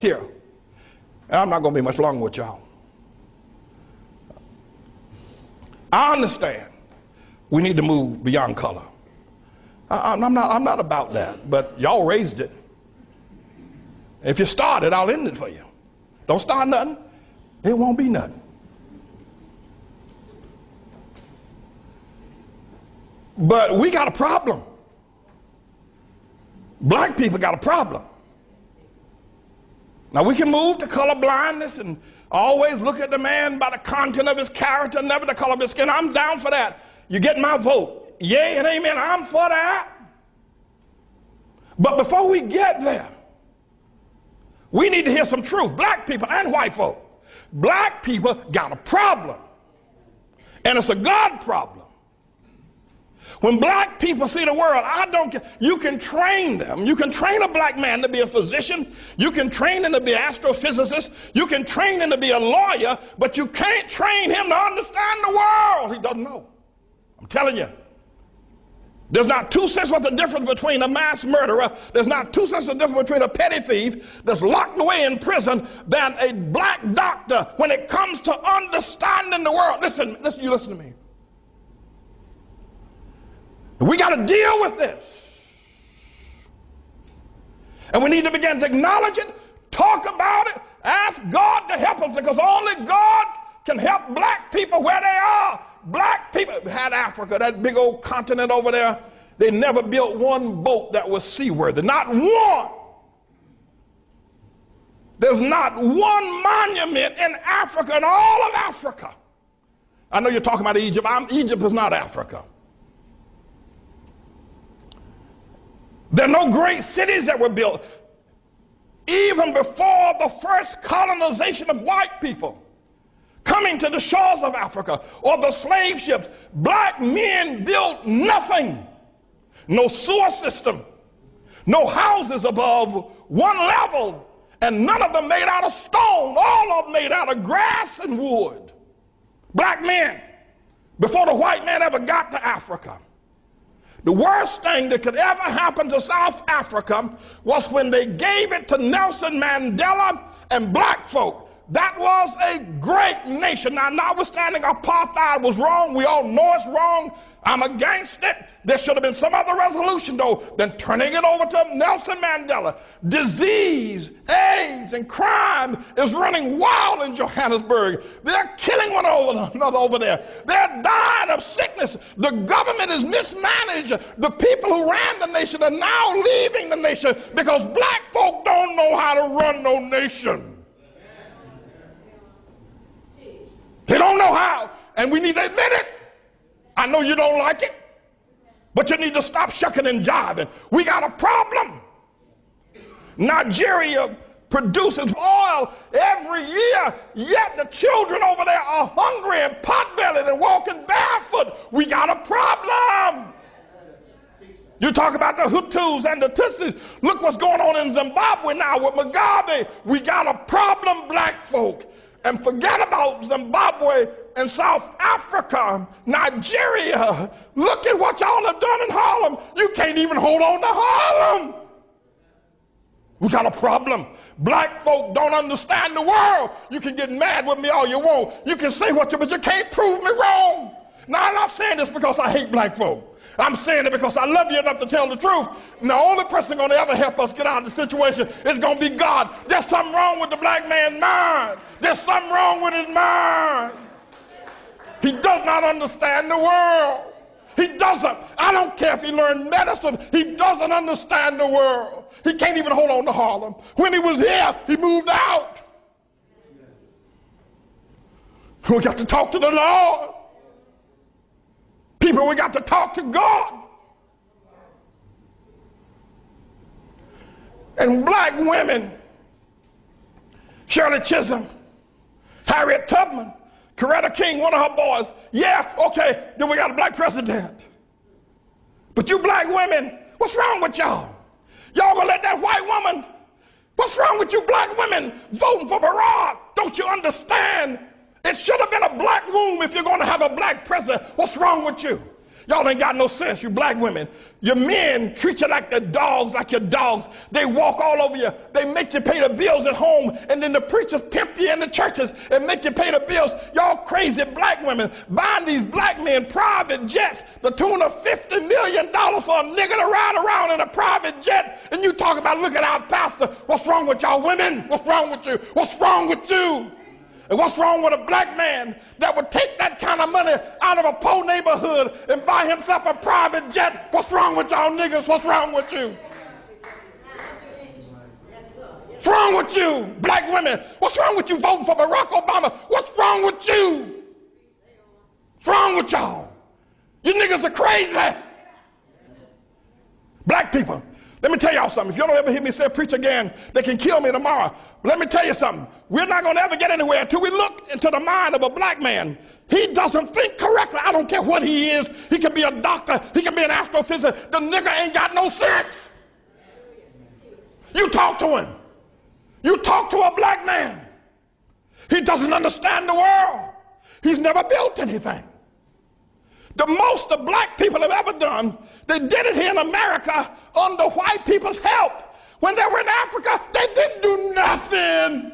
Here, and I'm not going to be much longer with y'all. I understand we need to move beyond color. I'm not about that, but y'all raised it. If you start it, I'll end it for you. Don't start nothing, it won't be nothing. But we got a problem. Black people got a problem. Now we can move to color blindness and always look at the man by the content of his character, never the color of his skin. I'm down for that. You get my vote. Yay and amen. I'm for that. But before we get there, we need to hear some truth. Black people and white folk. Black people got a problem. And it's a God problem. When black people see the world, I don't care. You can train them. You can train a black man to be a physician. You can train him to be an astrophysicist. You can train him to be a lawyer, but you can't train him to understand the world. He doesn't know. I'm telling you. There's not 2 cents worth of difference between a mass murderer. There's not 2 cents of difference between a petty thief that's locked away in prison than a black doctor when it comes to understanding the world. Listen, you listen to me. We got to deal with this. And we need to begin to acknowledge it, talk about it, ask God to help us, because only God can help black people where they are. Black people had Africa, that big old continent over there. They never built one boat that was seaworthy. Not one. There's not one monument in Africa, in all of Africa. I know you're talking about Egypt. Egypt is not Africa. There are no great cities that were built. Even before the first colonization of white people coming to the shores of Africa or the slave ships, black men built nothing. No sewer system, no houses above one level, and none of them made out of stone. All of them made out of grass and wood. Black men, before the white man ever got to Africa. The worst thing that could ever happen to South Africa was when they gave it to Nelson Mandela and black folk. That was a great nation. Now, notwithstanding apartheid was wrong, we all know it's wrong. I'm against it. There should have been some other resolution, though, than turning it over to Nelson Mandela. Disease, AIDS, and crime is running wild in Johannesburg. They're killing one another over there. They're dying of sickness. The government is mismanaged. The people who ran the nation are now leaving the nation because black folk don't know how to run no nation. They don't know how, and we need to admit it. I know you don't like it, but you need to stop shucking and jiving. We got a problem. Nigeria produces oil every year, yet the children over there are hungry and pot-bellied and walking barefoot. We got a problem. You talk about the Hutus and the Tutsis. Look what's going on in Zimbabwe now with Mugabe. We got a problem, black folk. And forget about Zimbabwe and South Africa, Nigeria. Look at what y'all have done in Harlem. You can't even hold on to Harlem. We got a problem. Black folk don't understand the world. You can get mad with me all you want. You can say what you, but you can't prove me wrong. Now, I'm not saying this because I hate black folk. I'm saying it because I love you enough to tell the truth. And the only person going to ever help us get out of the situation is going to be God. There's something wrong with the black man's mind. There's something wrong with his mind. He does not understand the world. He doesn't. I don't care if he learned medicine. He doesn't understand the world. He can't even hold on to Harlem. When he was here, he moved out. We got to talk to the Lord. People, we got to talk to God. And black women, Shirley Chisholm, Harriet Tubman, Coretta King, one of her boys. Yeah, okay, then we got a black president. But you black women, what's wrong with y'all? Y'all gonna let that white woman, what's wrong with you black women voting for Barack? Don't you understand? It should have been a black womb if you're going to have a black president. What's wrong with you? Y'all ain't got no sense, you black women. Your men treat you like they're dogs, like your dogs. They walk all over you. They make you pay the bills at home, and then the preachers pimp you in the churches and make you pay the bills. Y'all crazy black women buying these black men private jets, the tune of $50 million for a nigga to ride around in a private jet, and you talking about, look at our pastor. What's wrong with y'all women? What's wrong with you? What's wrong with you? And what's wrong with a black man that would take that kind of money out of a poor neighborhood and buy himself a private jet? What's wrong with y'all niggas? What's wrong with you? What's wrong with you, black women? What's wrong with you voting for Barack Obama? What's wrong with you? What's wrong with y'all? You niggas are crazy. Black people, let me tell y'all something. If you don't ever hear me say preach again, they can kill me tomorrow. But let me tell you something. We're not going to ever get anywhere until we look into the mind of a black man. He doesn't think correctly. I don't care what he is. He can be a doctor. He can be an astrophysicist. The nigga ain't got no sense. You talk to him. You talk to a black man. He doesn't understand the world. He's never built anything. The most the black people have ever done, they did it here in America under white people's help. When they were in Africa, they didn't do nothing.